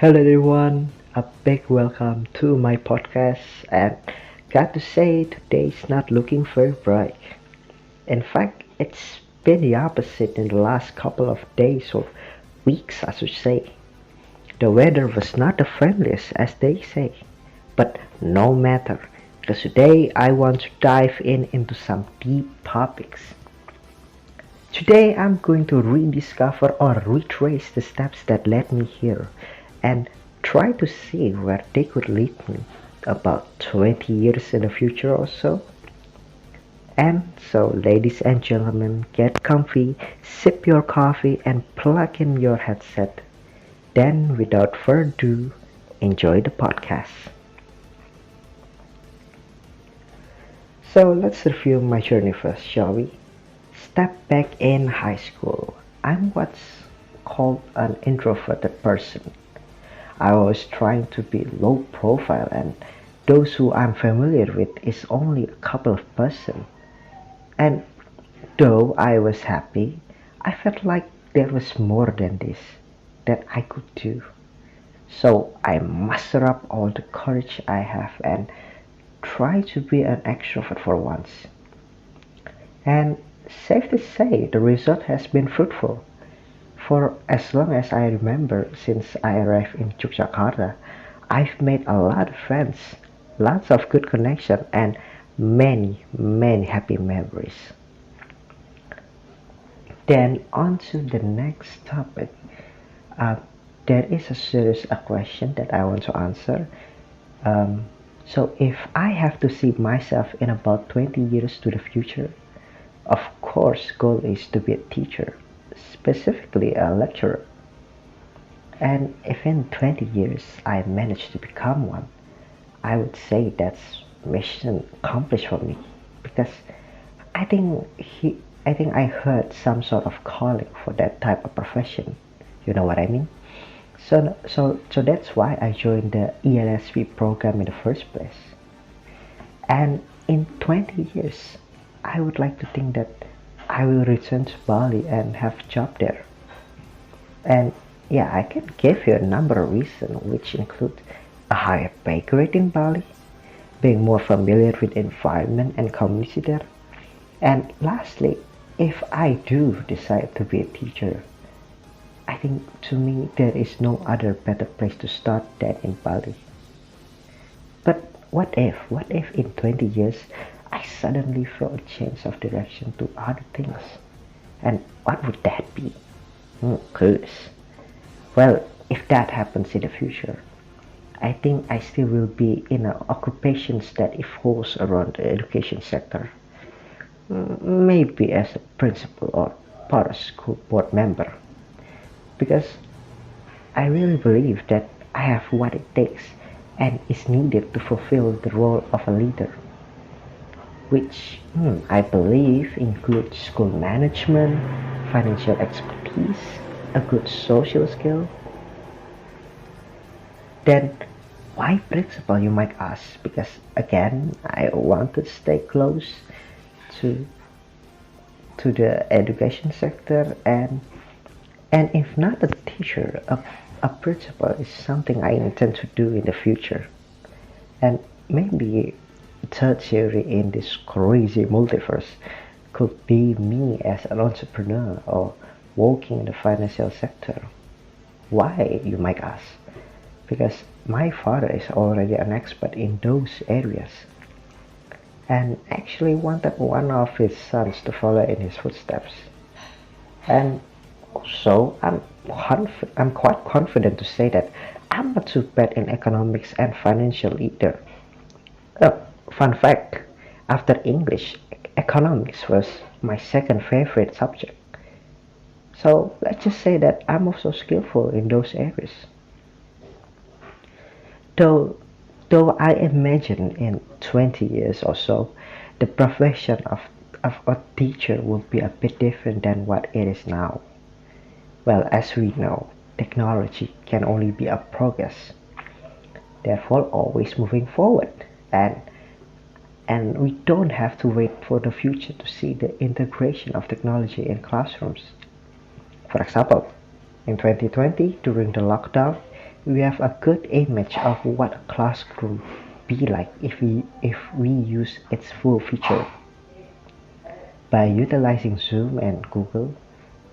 Hello everyone, a big welcome to my podcast and got to say today's not looking very bright. In fact, it's been the opposite in the last couple of days or weeks I should say. The weather was not the friendliest as they say, but no matter, because today I want to dive into some deep topics. Today I'm going to rediscover or retrace the steps that led me here and try to see where they could lead me about 20 years in the future or so. And so, ladies and gentlemen, get comfy, sip your coffee, and plug in your headset. Then, without further ado, enjoy the podcast. So, let's review my journey first, shall we? Step back in high school. I'm what's called an introverted person. I was trying to be low profile and those who I'm familiar with is only a couple of person. And though I was happy, I felt like there was more than this that I could do. So I muster up all the courage I have and try to be an extrovert for once. And safe to say, the result has been fruitful. For as long as I remember, since I arrived in Yogyakarta, I've made a lot of friends, lots of good connection, and many happy memories. Then on to the next topic. Uh, there is a serious question that I want to answer. Um, so if I have to see myself in about 20 years to the future, of course, goal is to be a teacher, specifically a lecturer. And if in 20 years I manage to become one, I would say that's mission accomplished for me because I think I think I heard some sort of calling for that type of profession. You know what I mean? So that's why I joined the ELSP program in the first place. And in 20 years, I would like to think that I will return to Bali and have a job there. And yeah, I can give you a number of reasons, which include a higher pay grade in Bali, being more familiar with the environment and community there, and lastly, if I do decide to be a teacher, I think to me there is no other better place to start than in Bali. But what if in 20 years I suddenly feel a change of direction to other things? And what would that be? Curious. Well, if that happens in the future, I think I still will be in occupations that evolves around the education sector. Maybe as a principal or part of school board member. Because I really believe that I have what it takes and is needed to fulfill the role of a leader, which I believe includes school management, financial expertise, a good social skill. Then why principal, you might ask? Because again, I want to stay close to the education sector and if not a teacher, a principal is something I intend to do in the future. And maybe third theory in this crazy multiverse could be me as an entrepreneur or working in the financial sector. Why, you might ask? Because my father is already an expert in those areas and actually wanted one of his sons to follow in his footsteps. And so I'm quite confident to say that I'm not too bad in economics and financial either. Fun fact, after English, economics was my second favorite subject. So let's just say that I'm also skillful in those areas. Though, though I imagine in 20 years or so, the profession of a teacher will be a bit different than what it is now. Well, as we know, technology can only be a progress, therefore always moving forward. And and we don't have to wait for the future to see the integration of technology in classrooms. For example, in 2020, during the lockdown, we have a good image of what a classroom be like if we use its full feature. By utilizing Zoom and Google,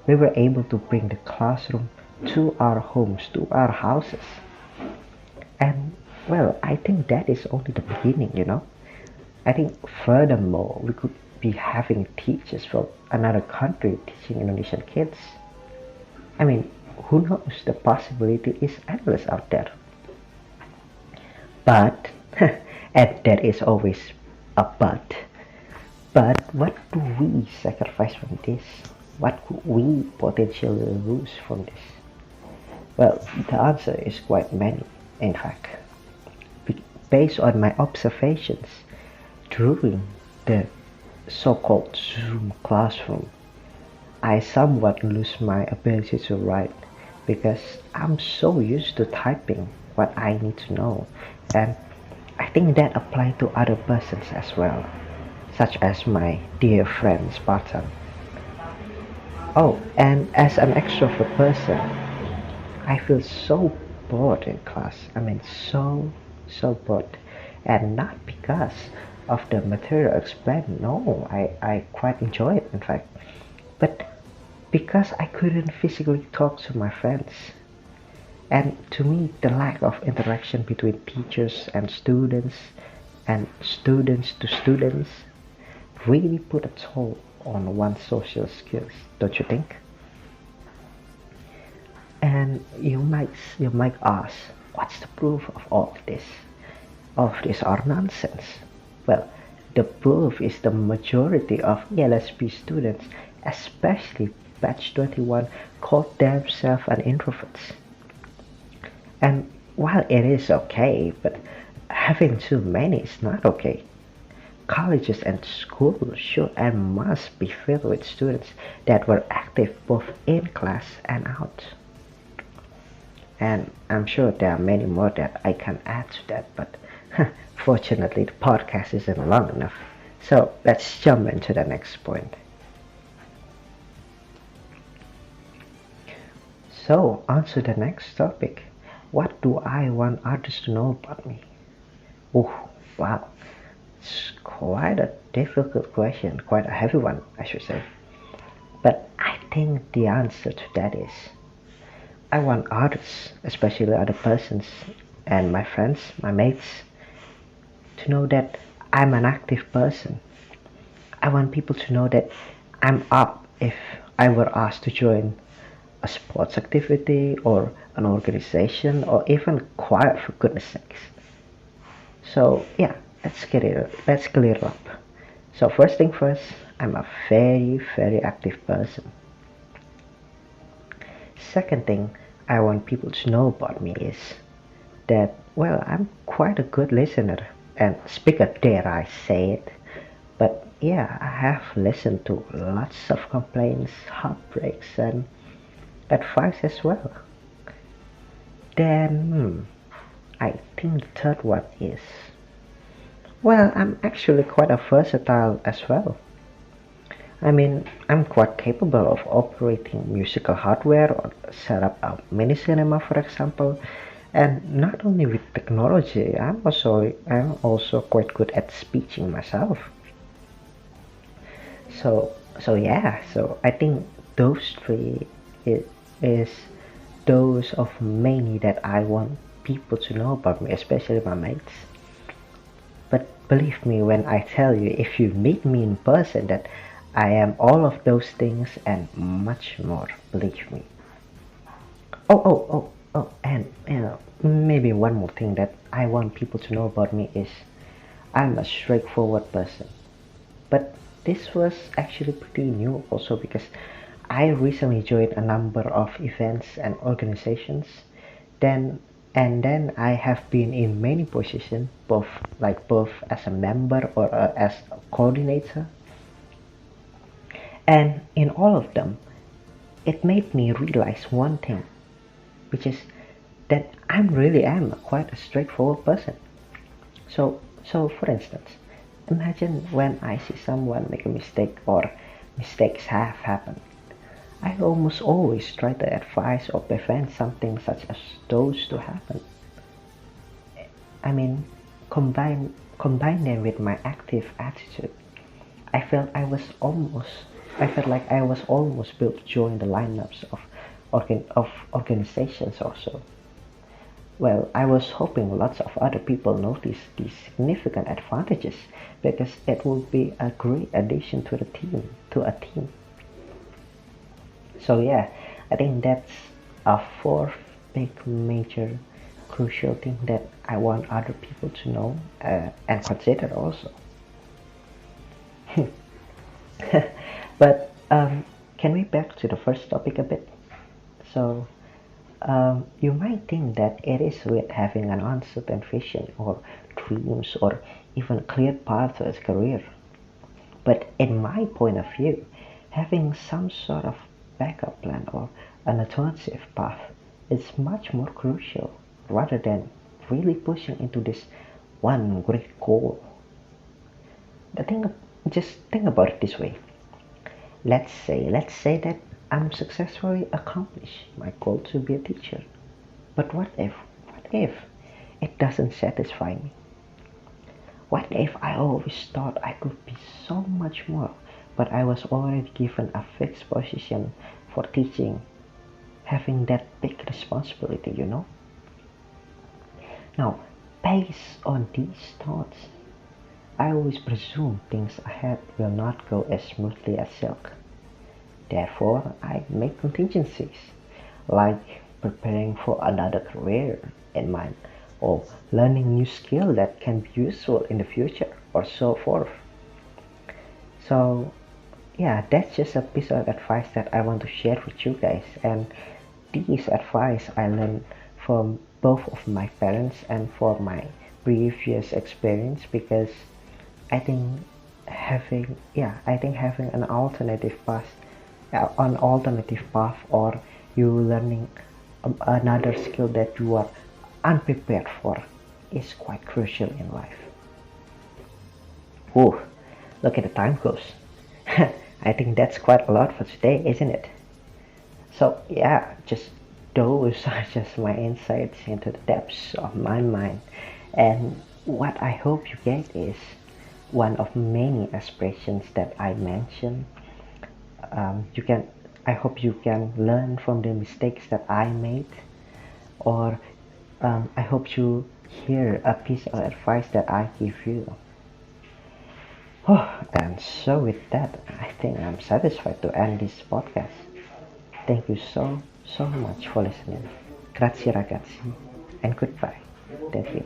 we were able to bring the classroom to our homes, to our houses. And well, I think that is only the beginning. I think furthermore, we could be having teachers from another country teaching Indonesian kids. I mean, who knows? The possibility is endless out there. But, and there is always a but what do we sacrifice from this? What could we potentially lose from this? Well, the answer is quite many, in fact. Based on my observations during the so-called Zoom classroom, I somewhat lose my ability to write because I'm so used to typing what I need to know, and I think that applies to other persons as well, such as my dear friend Spartan. Oh, and as an extrovert person, I feel so bored in class. I mean, so bored, and not because of the material explained. No, I quite enjoy it, in fact, but because I couldn't physically talk to my friends. And to me, the lack of interaction between teachers and students to students really put a toll on one's social skills, don't you think? And you might ask, what's the proof of all of this? All of this are nonsense. Well, the proof is the majority of ELSP students, especially batch 21, call themselves an introverts. And while it is okay, but having too many is not okay. Colleges and schools should and must be filled with students that were active both in class and out. And I'm sure there are many more that I can add to that, but fortunately the podcast isn't long enough. So let's jump into the next point. So, on to the next topic. What do I want others to know about me? Oh, wow. It's quite a difficult question, quite a heavy one, I should say. But I think the answer to that is I want others, especially other persons and my friends, my mates, to know that I'm an active person. I want people to know that I'm up if I were asked to join a sports activity or an organization or even choir, for goodness sakes. So yeah, let's clear it up. So first thing first, I'm a very active person. Second thing I want people to know about me is that well, I'm quite a good listener and speaker, dare I say it. But yeah, I have listened to lots of complaints, heartbreaks, and advice as well. Then, I think the third one is well, I'm actually quite a versatile as well. I mean, I'm quite capable of operating musical hardware or set up a mini cinema, for example. And not only with technology, I'm also quite good at speaking myself. So I think those three is those of many that I want people to know about me, especially my mates. But believe me when I tell you, if you meet me in person, that I am all of those things and much more. Believe me. And maybe one more thing that I want people to know about me is I'm a straightforward person. But this was actually pretty new also because I recently joined a number of events and organizations. Then then I have been in many positions, both as a member or as a coordinator. And in all of them, it made me realize one thing, which is that I'm really am quite a straightforward person. So for instance, imagine when I see someone make a mistake or mistakes have happened. I almost always try to advise or prevent something such as those to happen. I mean, combine them with my active attitude. I felt I was almost I felt like I was almost built to join the lineups of organizations also. Well, I was hoping lots of other people notice these significant advantages because it would be a great addition to a team. So yeah, I think that's a fourth big major crucial thing that I want other people to know and consider also. But can we back to the first topic a bit? So you might think that it is with having an uncertain vision or dreams or even a clear path to a career. But in my point of view, having some sort of backup plan or an alternative path is much more crucial rather than really pushing into this one great goal. The thing, just think about it this way. Let's say that I'm successfully accomplished my goal to be a teacher. But what if it doesn't satisfy me? What if I always thought I could be so much more, but I was already given a fixed position for teaching, having that big responsibility? Now, based on these thoughts, I always presume things ahead will not go as smoothly as silk. Therefore, I make contingencies, like preparing for another career in mind, or learning new skill that can be useful in the future, or so forth. So, yeah, that's just a piece of advice that I want to share with you guys. And this advice I learned from both of my parents and for my previous experience because I think having an alternative path, or you learning another skill that you are unprepared for is quite crucial in life. Ooh, look at the time goes. I think that's quite a lot for today, isn't it? So yeah, just those are just my insights into the depths of my mind. And what I hope you get is one of many aspirations that I mentioned. You can I hope you can learn from the mistakes that I made, or I hope you hear a piece of advice that I give you. Oh, and so with that, I think I'm satisfied to end this podcast. Thank you so much for listening. Grazie ragazzi, and goodbye. Thank you.